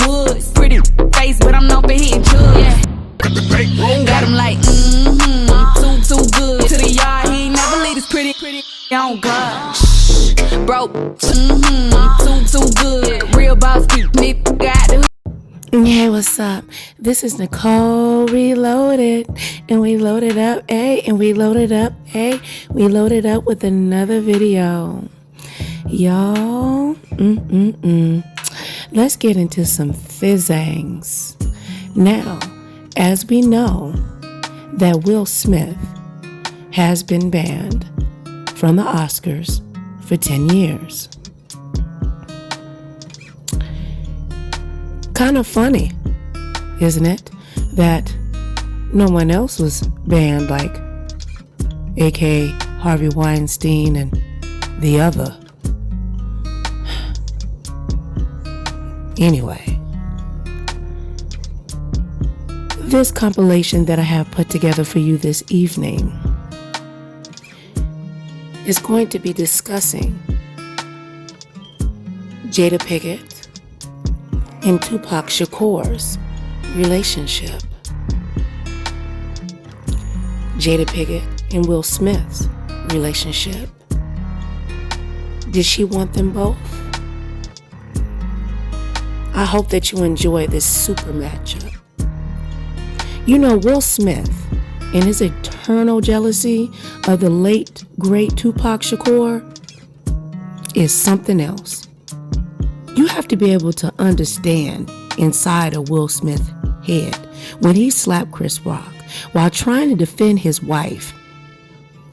Woods, pretty face, but I'm known for hitting drugs. Yeah. Got him like, too good. To the yard, he ain't never leave his pretty on God. Broke, too good. Real boss, keep me got the. Hey, what's up? This is Nicole Reloaded, and we loaded up, and we loaded up, we loaded up with another video. Y'all, let's get into some fizzangs. Now, as we know that Will Smith has been banned from the Oscars for 10 years. Kind of funny, isn't it, that no one else was banned like A.K. Harvey Weinstein and the other. Anyway, this compilation that I have put together for you this evening is going to be discussing Jada Pinkett and Tupac Shakur's relationship. Jada Pinkett and Will Smith's relationship. Did she want them both? I hope that you enjoy this super matchup. You know, Will Smith and his eternal jealousy of the late, great Tupac Shakur is something else. You have to be able to understand inside of Will Smith's head when he slapped Chris Rock while trying to defend his wife.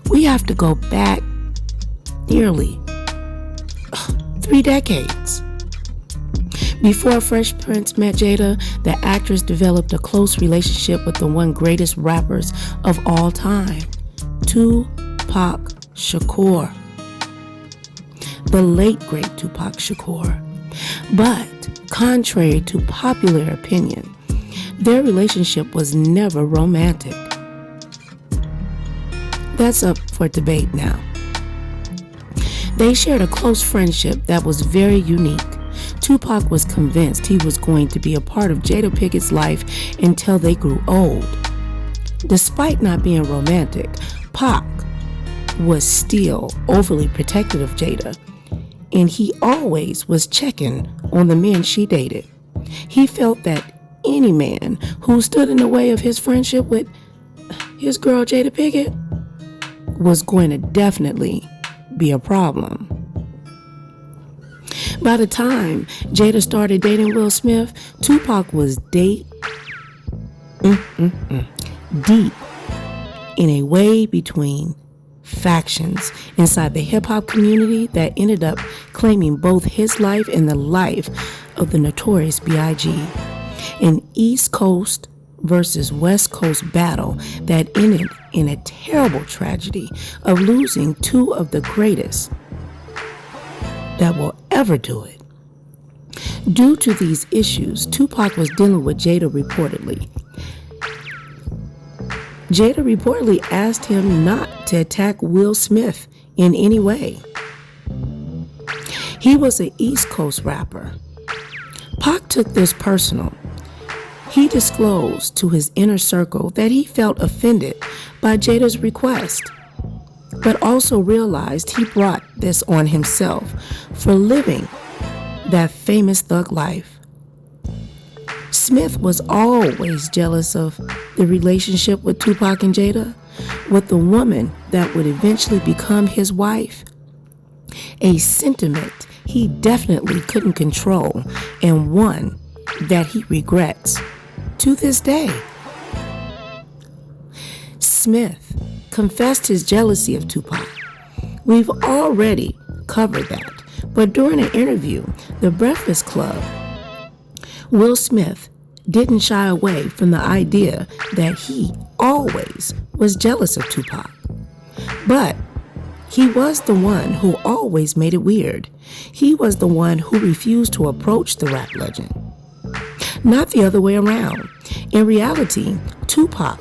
We have to go back nearly 3 decades. Before Fresh Prince met Jada, the actress developed a close relationship with the one greatest rappers of all time, Tupac Shakur. The late great Tupac Shakur. But contrary to popular opinion, their relationship was never romantic. That's up for debate now. They shared a close friendship that was very unique. Tupac was convinced he was going to be a part of Jada Pinkett's life until they grew old. Despite not being romantic, Pac was still overly protective of Jada, and he always was checking on the men she dated. He felt that any man who stood in the way of his friendship with his girl Jada Pinkett was going to definitely be a problem. By the time Jada started dating Will Smith, Tupac was deep in a way between factions inside the hip-hop community that ended up claiming both his life and the life of the notorious B.I.G. An East Coast versus West Coast battle that ended in a terrible tragedy of losing two of the greatest that will ever do it. Due to these issues, Tupac was dealing with Jada reportedly. Jada reportedly asked him not to attack Will Smith in any way. He was an East Coast rapper. Pac took this personal. He disclosed to his inner circle that he felt offended by Jada's request, but also realized he brought this on himself for living that famous thug life. Smith was always jealous of the relationship with Tupac and Jada, with the woman that would eventually become his wife. A sentiment he definitely couldn't control, and one that he regrets to this day. Smith confessed his jealousy of Tupac. We've already covered that, but during an interview, The Breakfast Club, Will Smith didn't shy away from the idea that he always was jealous of Tupac. But he was the one who always made it weird. He was the one who refused to approach the rap legend, not the other way around. In reality, Tupac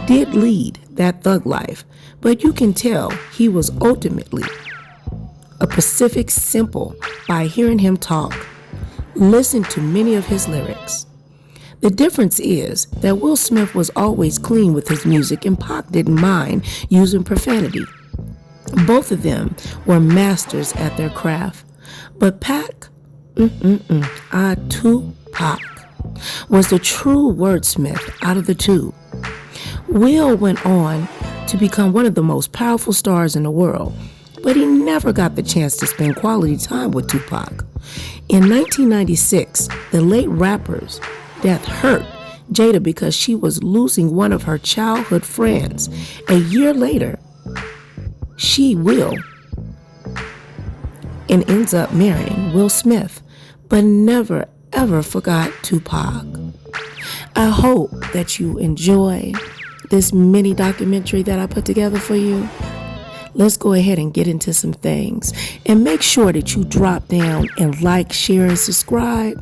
did lead that thug life, but you can tell he was ultimately a Pacific simple by hearing him talk Listen to many of his lyrics. The difference is that Will Smith was always clean with his music and Pac didn't mind using profanity. Both of them were masters at their craft. But Tupac was the true wordsmith out of the two. Will went on to become one of the most powerful stars in the world, but he never got the chance to spend quality time with Tupac. In 1996, the late rapper's death hurt Jada because she was losing one of her childhood friends. A year later, she will and ends up marrying Will Smith, but never ever forgot Tupac. I hope that you enjoy this mini documentary that I put together for you. Let's go ahead and get into some things. And make sure that you drop down and like, share, and subscribe.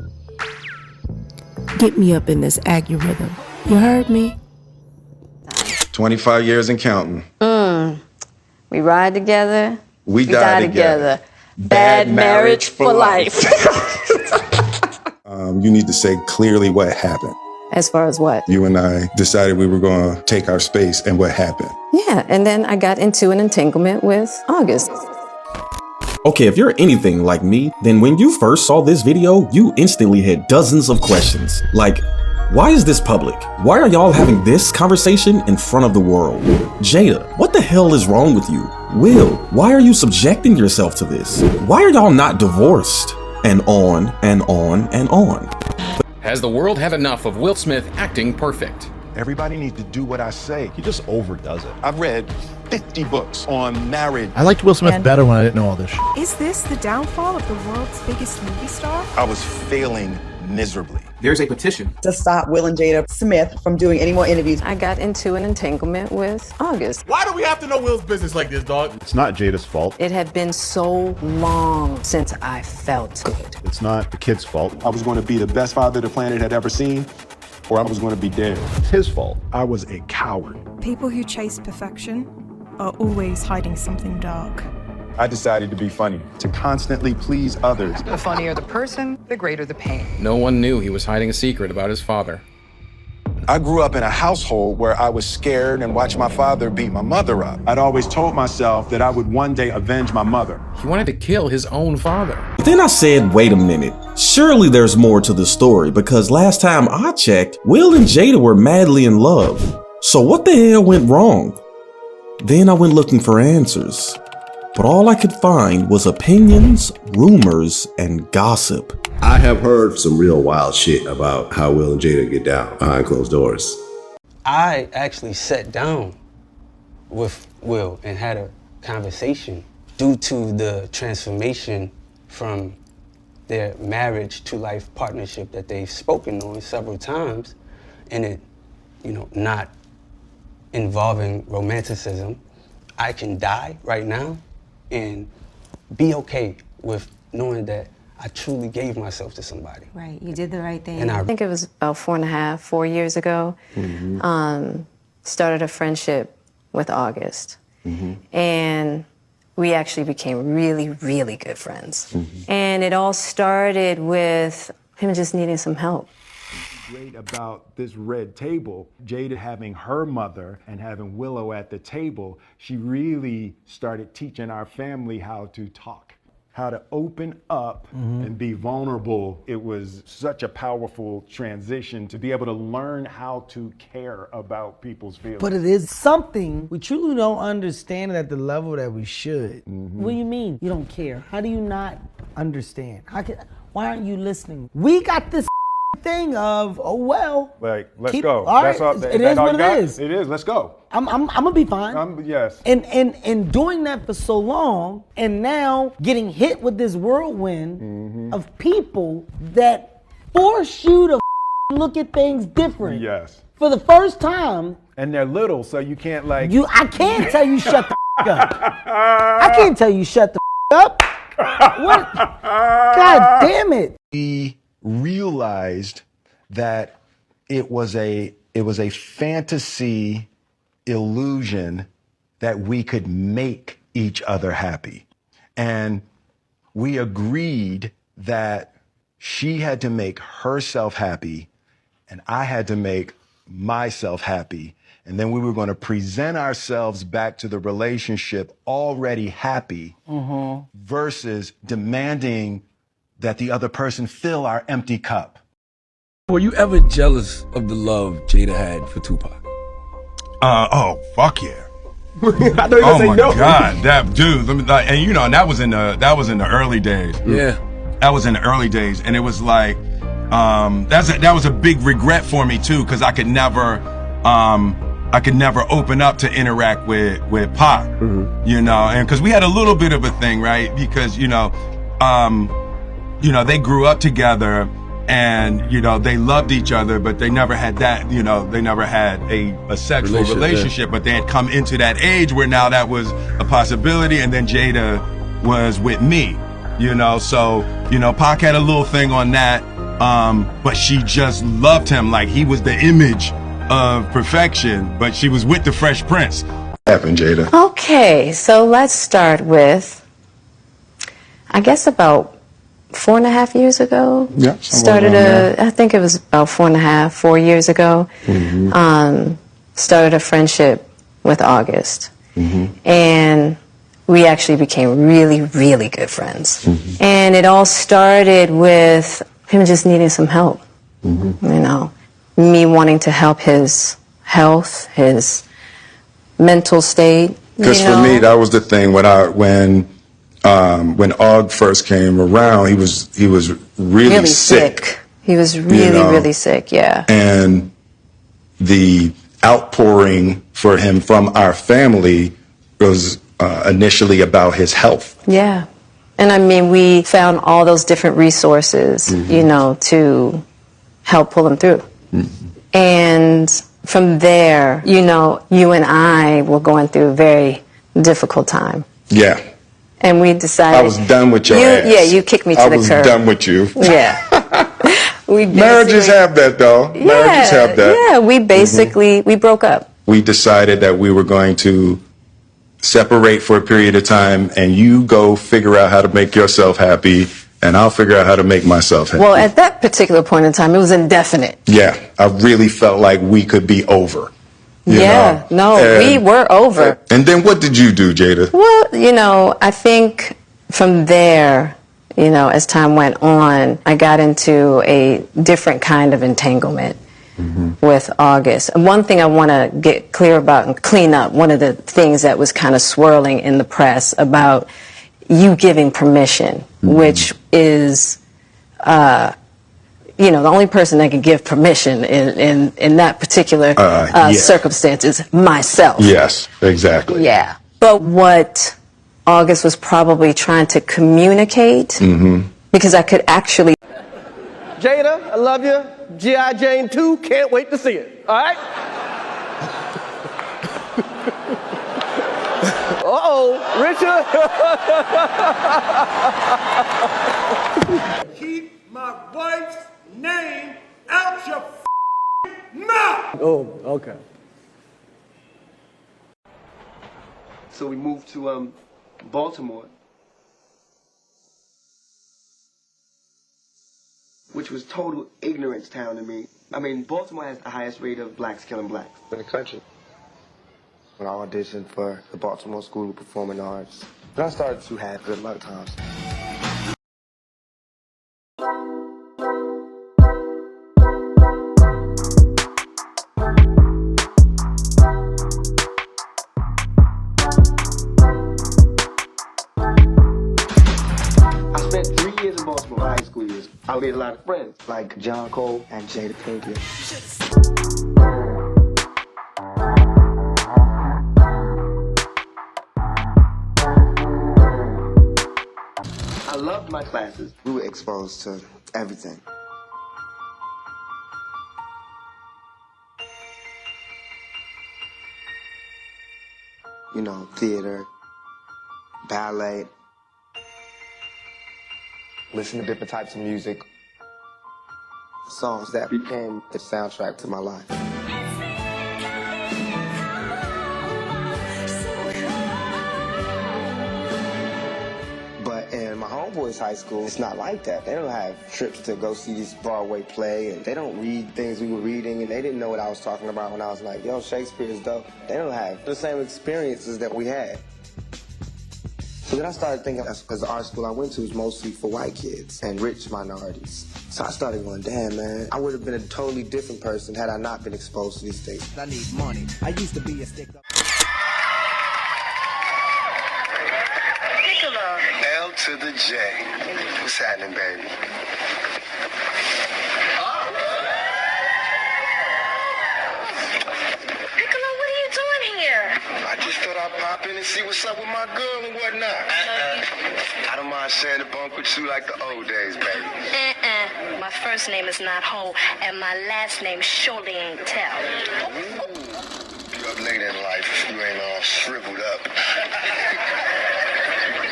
Get me up in this algorithm. You heard me? 25 years and counting. We ride together. We die together. Bad marriage for life. You need to say clearly what happened. As far as what? You and I decided we were going to take our space, and what happened? Yeah, and then I got into an entanglement with August. Okay, if you're anything like me, then when you first saw this video, you instantly had dozens of questions. Like, why is this public? Why are y'all having this conversation in front of the world? Jada, what the hell is wrong with you? Will, why are you subjecting yourself to this? Why are y'all not divorced? And on and on and on. Has the world had enough of Will Smith acting perfect? Everybody needs to do what I say. He just overdoes it. I've read 50 books on marriage. I liked Will Smith better when I didn't know all this shit. Is this the downfall of the world's biggest movie star? I was failing miserably. There's a petition to stop Will and Jada Smith from doing any more interviews. I got into an entanglement with August. Why do we have to know Will's business like this, dog? It's not Jada's fault. It had been so long since I felt good. It's not the kid's fault. I was going to be the best father the planet had ever seen, or I was going to be dead. It's his fault. I was a coward. People who chase perfection are always hiding something dark. I decided to be funny, to constantly please others. The funnier the person, the greater the pain. No one knew he was hiding a secret about his father. I grew up in a household where I was scared and watched my father beat my mother up. I'd always told myself that I would one day avenge my mother. He wanted to kill his own father. But then I said, wait a minute. Surely there's more to the story, because last time I checked, Will and Jada were madly in love. So what the hell went wrong? Then I went looking for answers. But all I could find was opinions, rumors, and gossip. I have heard some real wild shit about how Will and Jada get down behind closed doors. I actually sat down with Will and had a conversation due to the transformation from their marriage to life partnership that they've spoken on several times, and it, not involving romanticism. I can die right now and be okay with knowing that I truly gave myself to somebody. Right, you did the right thing. And I think it was about 4 years ago, started a friendship with August. And we actually became really, really good friends. And it all started with him just needing some help. Great about this red table, Jada having her mother and having Willow at the table, she really started teaching our family how to talk, how to open up and be vulnerable. It was such a powerful transition to be able to learn how to care about people's feelings. But it is something we truly don't understand at the level that we should. What do you mean you don't care? How do you not understand? Why aren't you listening? We got this thing of, oh well. Like, let's go. All That's right, all, it is what it is. It is, let's go. I'm gonna be fine. Yes. And doing that for so long, and now getting hit with this whirlwind of people that force you to look at things different. Yes. For the first time. And they're little, so you can't like. I can't tell you shut the up. I can't tell you shut the up. What? God damn it. We realized that it was a fantasy illusion that we could make each other happy. And we agreed that She had to make herself happy, and I had to make myself happy. And then we were going to present ourselves back to the relationship already happy versus demanding that the other person fill our empty cup. Were you ever jealous of the love Jada had for Tupac? Oh, fuck yeah. I know you Oh say my no. God, that dude. And you know, and that was in the early days. Yeah. That was in the early days, and it was like, that was a big regret for me too, because I could never open up to interact with Pac, you know, and because we had a little bit of a thing, right? Because you know, they grew up together, and you know, they loved each other, but they never had that, you know, they never had a sexual relationship, but they had come into that age where now that was a possibility, and then Jada was with me, you know, so you know, Pac had a little thing on that, but she just loved him like he was the image of perfection, but she was with the Fresh Prince. Happened, Jada. Okay, so let's start with, I guess about 4.5 years ago. Yeah. I think it was about 4 years ago. Started a friendship with August. And we actually became really, really good friends. And it all started with him just needing some help. You know, me wanting to help his health, his mental state. Because for me, that was the thing when Og first came around, he was really sick. He was really, really sick, yeah. And the outpouring for him from our family was initially about his health. Yeah. And I mean, we found all those different resources, you know, to help pull him through. And from there, you know, you and I were going through a very difficult time. Yeah. And we decided... I was done with your ass. Yeah, you kicked me to the curb. I was done with you. Yeah. Marriages have that, though. Yeah, Marriages have that. Yeah, we basically, we broke up. We decided that we were going to separate for a period of time, and you go figure out how to make yourself happy, and I'll figure out how to make myself happy. Well, at that particular point in time, it was indefinite. Yeah, I really felt like we could be over. You know? We were over. And then what did you do, Jada? Well, you know, I think from there, you know, as time went on, I got into a different kind of entanglement with August. And one thing I want to get clear about and clean up, one of the things that was kind of swirling in the press about you giving permission, which is, you know, the only person that can give permission in that particular circumstance is myself. Yes, exactly. Yeah. But what August was probably trying to communicate, because I could actually... Jada, I love you. G.I. Jane 2, can't wait to see it. All right? Richard. Keep my wife's name out your mouth. Oh, okay. So we moved to Baltimore, which was total ignorance town to me. I mean, Baltimore has the highest rate of blacks killing blacks in the country. When I auditioned for the Baltimore School of Performing Arts, then I started to have good luck times. I spent 3 years in Baltimore, high school years. I made a lot of friends, like John Cole and Jada Pinkett. I loved my classes. We were exposed to everything. You know, theater, ballet, listen to different types of music, songs that became the soundtrack to my life. But in my home homeboys' high school, it's not like that. They don't have trips to go see this Broadway play, and they don't read things we were reading, and they didn't know what I was talking about when I was like, yo, Shakespeare is dope. They don't have the same experiences that we had. So then I started thinking, that's because the art school I went to was mostly for white kids and rich minorities. So I started going, damn, man, I would have been a totally different person had I not been exposed to these things. I need money. I used to be a stick-up. L to the J. What's happening, baby? Piccolo, what are you doing here? I just thought I'd pop in and see what's up with my girl and whatnot. I don't mind sharing the bunk with you like the old days, baby. My first name is not Ho, and my last name surely ain't Tell. Be up late in life if you ain't all shriveled up.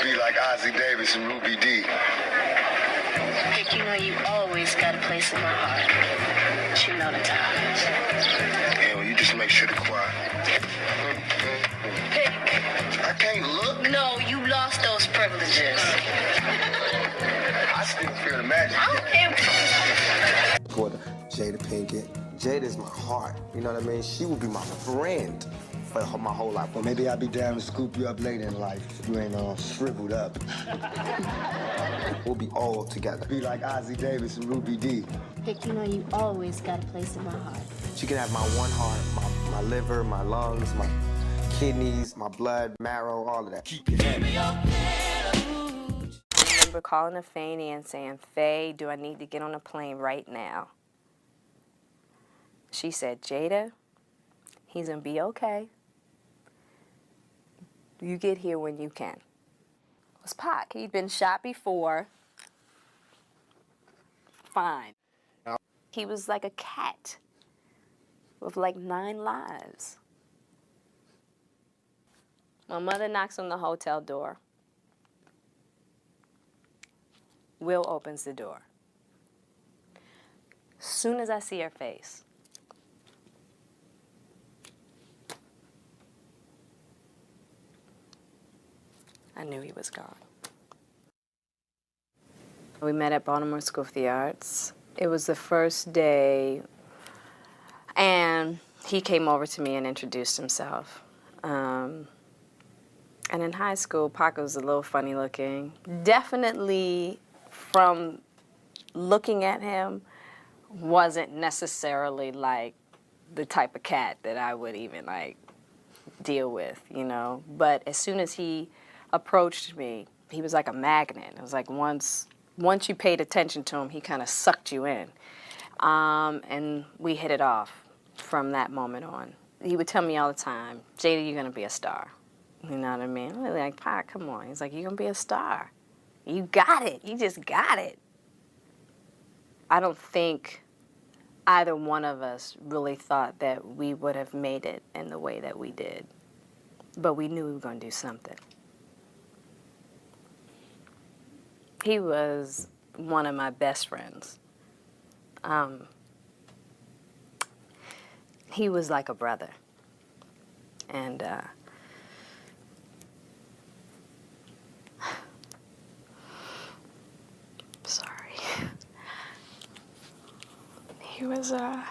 Be like Ozzie Davis and Ruby D. Pick, you know you always got a place in my heart. But you know the times. Yeah, well, you just make sure to quiet. Pick. I can't look. No, you lost those privileges. I still feel the magic. I don't care. For the Jada Pinkett. Jada's my heart. You know what I mean? She will be my friend for my whole life. Well, maybe I'll be down to scoop you up later in life if you ain't all shriveled up. We'll be all together. Be like Ozzie Davis and Ruby D. Pick, you know you always got a place in my heart. She can have my one heart, my liver, my lungs, my kidneys, my blood, marrow, all of that. I remember calling a Fanny and saying, Faye, do I need to get on a plane right now? She said, Jada, he's gonna be okay. You get here when you can. It was Pac. He'd been shot before. Fine. He was like a cat with like 9 lives. My mother knocks on the hotel door. Will opens the door. Soon as I see her face, I knew he was gone. We met at Baltimore School of the Arts. It was the first day, and he came over to me and introduced himself. And in high school, Pac was a little funny looking. Definitely, from looking at him, wasn't necessarily like the type of cat that I would even like deal with, you know. But as soon as he approached me, he was like a magnet. It was like once you paid attention to him, he kind of sucked you in. And we hit it off from that moment on. He would tell me all the time, Jada, you're gonna be a star. You know what I mean? I'm really like, Pac, come on. He's like, you're gonna be a star. You got it. You just got it. I don't think either one of us really thought that we would have made it in the way that we did. But we knew we were gonna do something. He was one of my best friends. He was like a brother. And sorry. He was I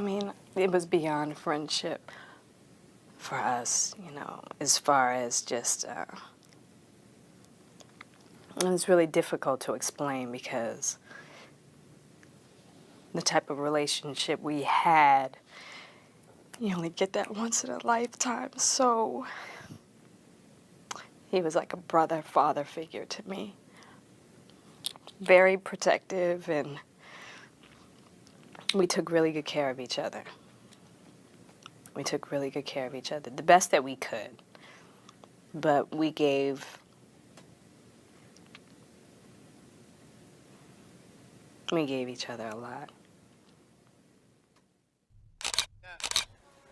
mean, it was beyond friendship for us, you know, as far as just, it was really difficult to explain because the type of relationship we had, you only get that once in a lifetime, so he was like a brother, father figure to me. Very protective, and we took really good care of each other. We took really good care of each other, the best that we could. But we gave each other a lot.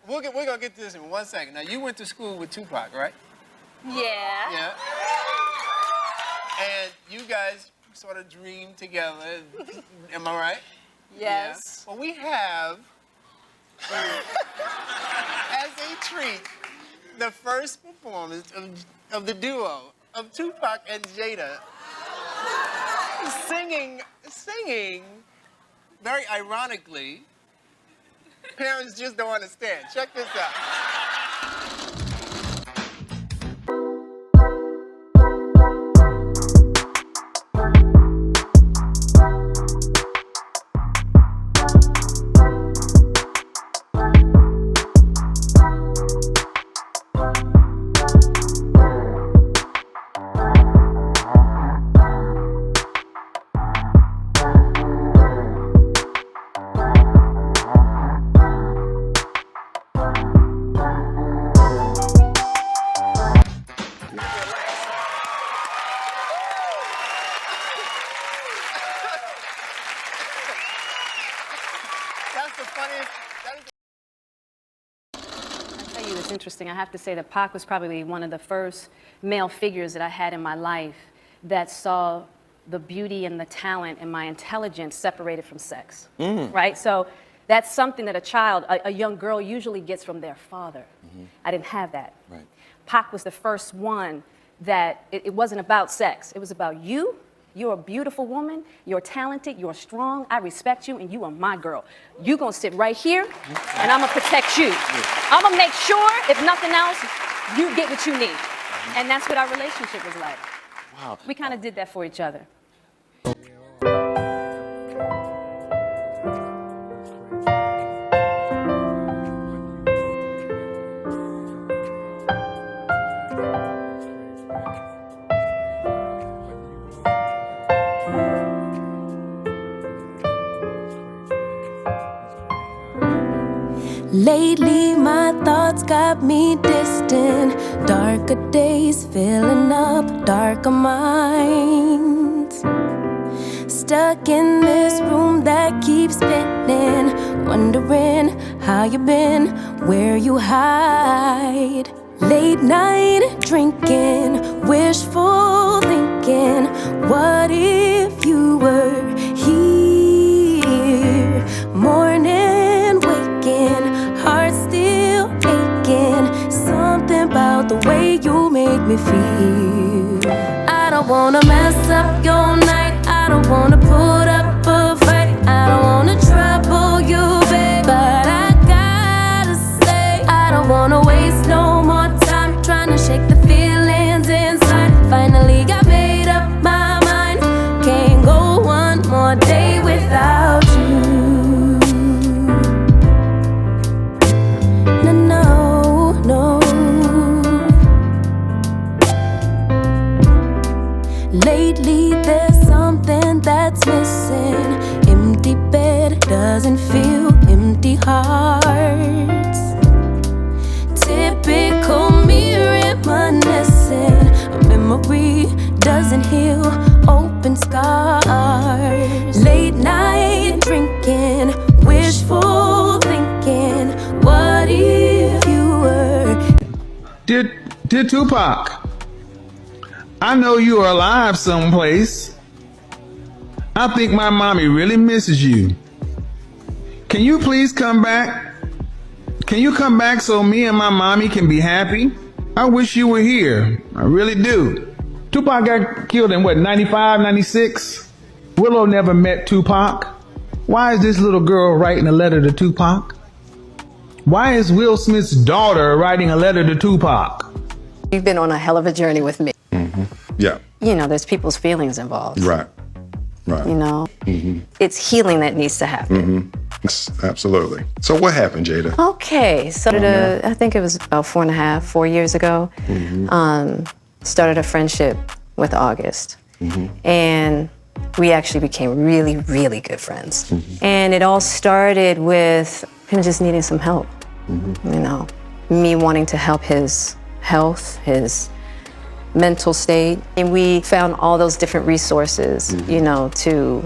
We're gonna get to this in 1 second. Now, you went to school with Tupac, right? Yeah. Yeah. And you guys sort of dreamed together. Am I right? Yes. Well, we have, as a treat, the first performance of the duo of Tupac and Jada singing, very ironically, Parents Just Don't Understand. Check this out. That's the funniest. I tell you, it's interesting. I have to say that Pac was probably one of the first male figures that I had in my life that saw the beauty and the talent and my intelligence separated from sex, right? So that's something that a child, a young girl usually gets from their father. I didn't have that. Right. Pac was the first one that it wasn't about sex. It was about you. You're a beautiful woman, you're talented, you're strong, I respect you, and you are my girl. You're gonna sit right here, and I'm gonna protect you. I'm gonna make sure, if nothing else, you get what you need. And that's what our relationship was like. Wow. We kind of did that for each other. Lately my thoughts got me distant. Darker days filling up darker minds. Stuck in this room that keeps spinning, wondering how you been, where you hide. Late night drinking, wishful thinking, what if you were here? Morning waking, heart still aching. Something about the way you make me feel. I don't wanna mess up your night, I don't wanna put up a fight, I don't wanna trouble you, babe, but I gotta say, I don't wanna waste no more time trying to shake the feelings inside. Finally got made up my mind, can't go one more day without you. Lately there's something that's missing. Empty bed doesn't feel empty hearts. Typical me reminiscing. A memory doesn't heal open scars. Late night drinking, wishful thinking, what if you were? Dear Tupac, I know you are alive someplace. I think my mommy really misses you. Can you please come back? Can you come back so me and my mommy can be happy? I wish you were here. I really do. Tupac got killed in what, 95, 96? Willow never met Tupac. Why is this little girl writing a letter to Tupac? Why is Will Smith's daughter writing a letter to Tupac? You've been on a hell of a journey with me. Yeah. You know, there's people's feelings involved. Right. Right. You know, it's healing that needs to happen. Absolutely. So what happened, Jada? Okay, so I think it was about 4 years ago, started a friendship with August. And we actually became really, really good friends. And it all started with him just needing some help. You know, me wanting to help his health, his mental state. And we found all those different resources, you know, to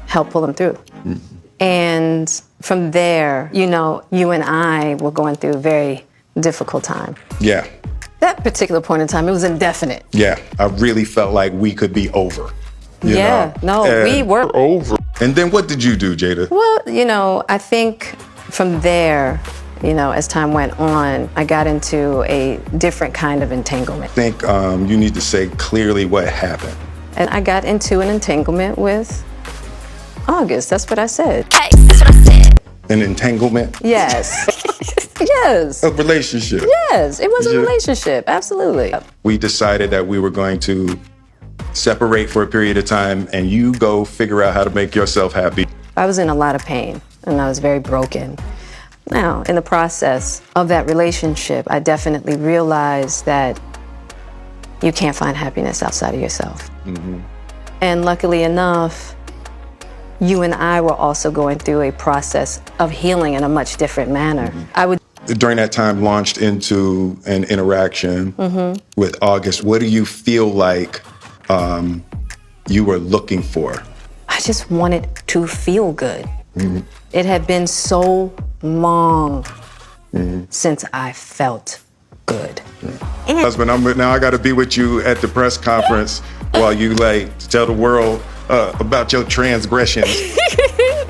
help pull him through. And from there, you know, you and I were going through a very difficult time. Yeah. That particular point in time, it was indefinite. Yeah. I really felt like we could be over. You know? No, we were over. And then what did you do, Jada? Well, you know, I think from there, you know, as time went on, I got into a different kind of entanglement. I think you need to say clearly what happened. And I got into an entanglement with August. That's what I said. Hey, that's what I said. An entanglement? Yes. Yes. A relationship? Yes, it was a relationship, absolutely. We decided that we were going to separate for a period of time and you go figure out how to make yourself happy. I was in a lot of pain and I was very broken. Now, in the process of that relationship, I definitely realized that you can't find happiness outside of yourself. Mm-hmm. And luckily enough, you and I were also going through a process of healing in a much different manner. Mm-hmm. I would During that time, launched into an interaction with August. What do you feel like you were looking for? I just wanted to feel good. Mm-hmm. It had been so long since I felt good. Husband, now I got to be with you at the press conference while you like tell the world about your transgressions.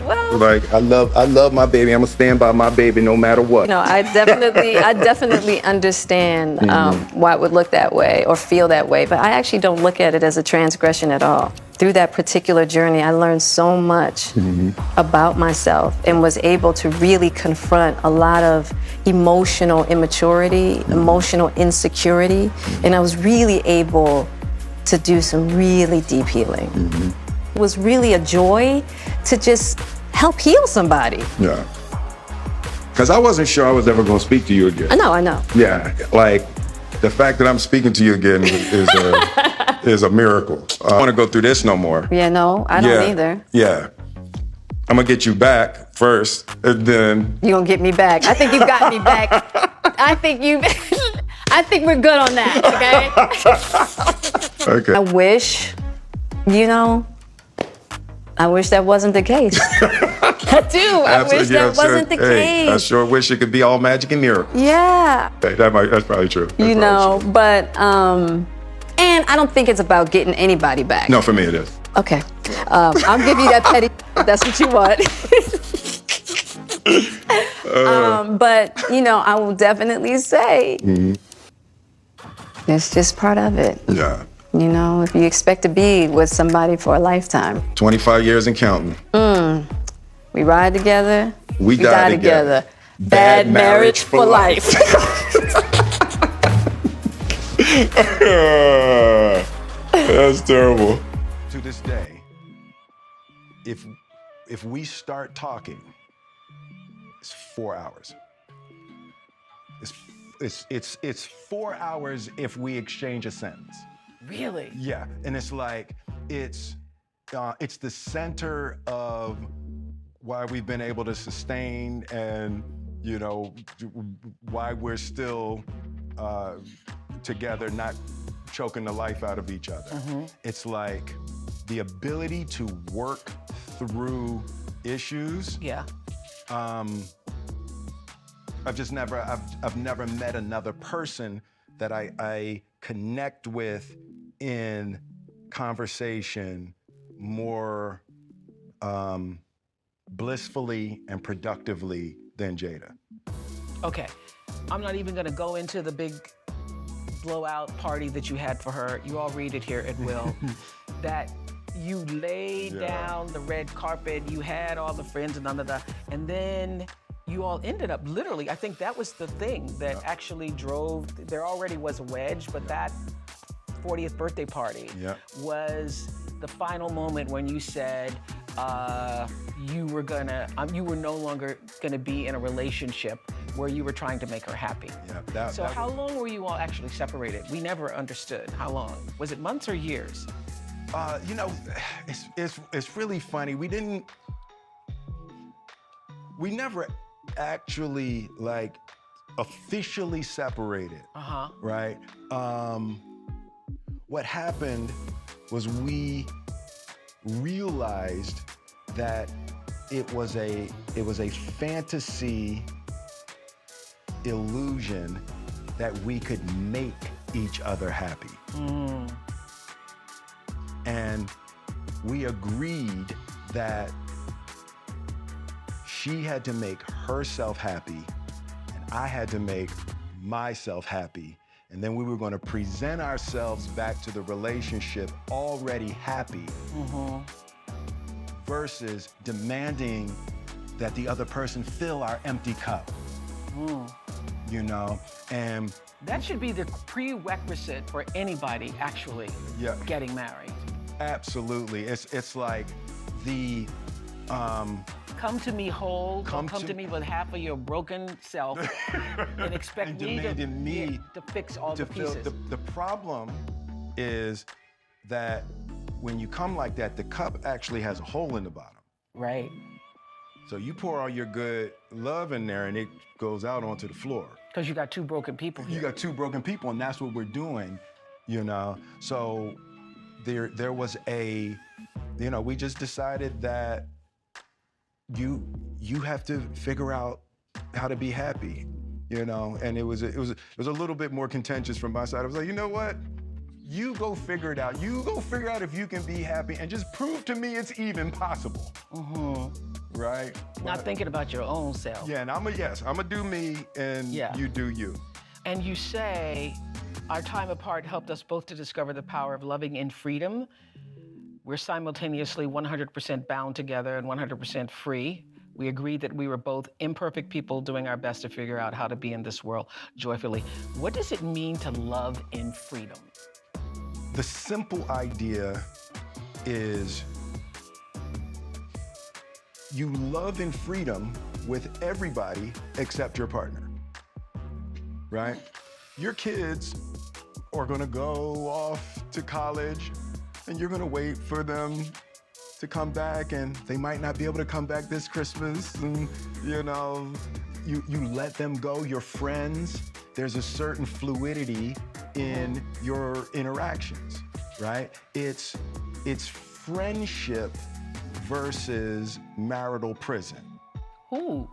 Well, like I love my baby. I'm gonna stand by my baby no matter what. You know, I definitely understand why it would look that way or feel that way, but I actually don't look at it as a transgression at all. Through that particular journey, I learned so much about myself and was able to really confront a lot of emotional immaturity, emotional insecurity, and I was really able to do some really deep healing. It was really a joy to just help heal somebody. Yeah. Because I wasn't sure I was ever going to speak to you again. I know. Yeah, like the fact that I'm speaking to you again is a miracle. I don't want to go through this no more. Yeah, no, I don't either. Yeah. I'm going to get you back first, and then... You're going to get me back. I think you got me back. I think we're good on that, okay? Okay. I wish, you know, I wish that wasn't the case. I do. I wish that wasn't the case. I sure wish it could be all magic and miracle. Yeah. Hey, that's probably true. You know, but, and I don't think it's about getting anybody back. No, for me it is. Okay. I'll give you that petty if that's what you want. But, you know, I will definitely say it's just part of it. Yeah. You know, if you expect to be with somebody for a lifetime. 25 years and counting. We ride together. We die together. Bad marriage for life. That's terrible. To this day, if we start talking, it's 4 hours. It's 4 hours if we exchange a sentence. Really? Yeah, and it's like it's the center of why we've been able to sustain and, you know, why we're still together, not choking the life out of each other. It's like the ability to work through issues. Yeah. I've never met another person that I connect with in conversation more blissfully and productively than Jada. Okay, I'm not even gonna go into the big blowout party that you had for her. You all read it here at will. That you laid down the red carpet, you had all the friends and and then you all ended up literally, I think that was the thing that actually drove, there already was a wedge, but that 40th birthday party was the final moment when you said you were no longer gonna be in a relationship where you were trying to make her happy. So how long were you all actually separated? We never understood. How long? Was it months or years? You know, it's really funny. We never actually like officially separated. Right? What happened was we realized that it was a fantasy illusion that we could make each other happy. And we agreed that she had to make herself happy and I had to make myself happy. And then we were going to present ourselves back to the relationship already happy versus demanding that the other person fill our empty cup. You know, and that should be the prerequisite for anybody actually getting married. Absolutely. It's like the come to me whole, come to me with half of your broken self and expect me to fix all the pieces. The problem is that when you come like that, the cup actually has a hole in the bottom. Right. So you pour all your good love in there and it goes out onto the floor. Because you got two broken people here. You got two broken people, and that's what we're doing, you know? So there was a, you know, we just decided that you have to figure out how to be happy, you know? And it was a little bit more contentious from my side. I was like, you know what? You go figure it out. You go figure out if you can be happy and just prove to me it's even possible. Right? Not thinking about your own self. Yeah, and I'ma do me and you do you. And you say, our time apart helped us both to discover the power of loving in freedom. We're simultaneously 100% bound together and 100% free. We agreed that we were both imperfect people doing our best to figure out how to be in this world joyfully. What does it mean to love in freedom? The simple idea is you love in freedom with everybody except your partner, right? Your kids are gonna go off to college and you're gonna wait for them to come back and they might not be able to come back this Christmas and, you know, you let them go, your friends. There's a certain fluidity in your interactions, right? It's friendship versus marital prison. Ooh.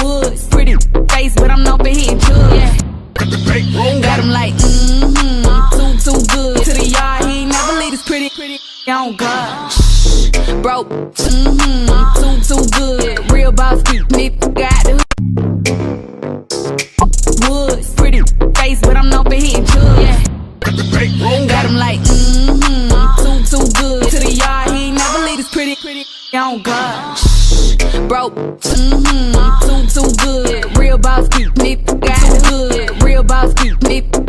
Woods, pretty face, but I'm known for hitting drugs. Got him like, too good. To the yard, he ain't never leave his pretty on God. Broke, too good. Real boss, nigga got the Woods, pretty face, but I'm known for hitting drugs. Got him like, too good. To the yard, he ain't never leave his pretty on God. Broke, too good. Real boss, nigga got the good. Real boss, nigga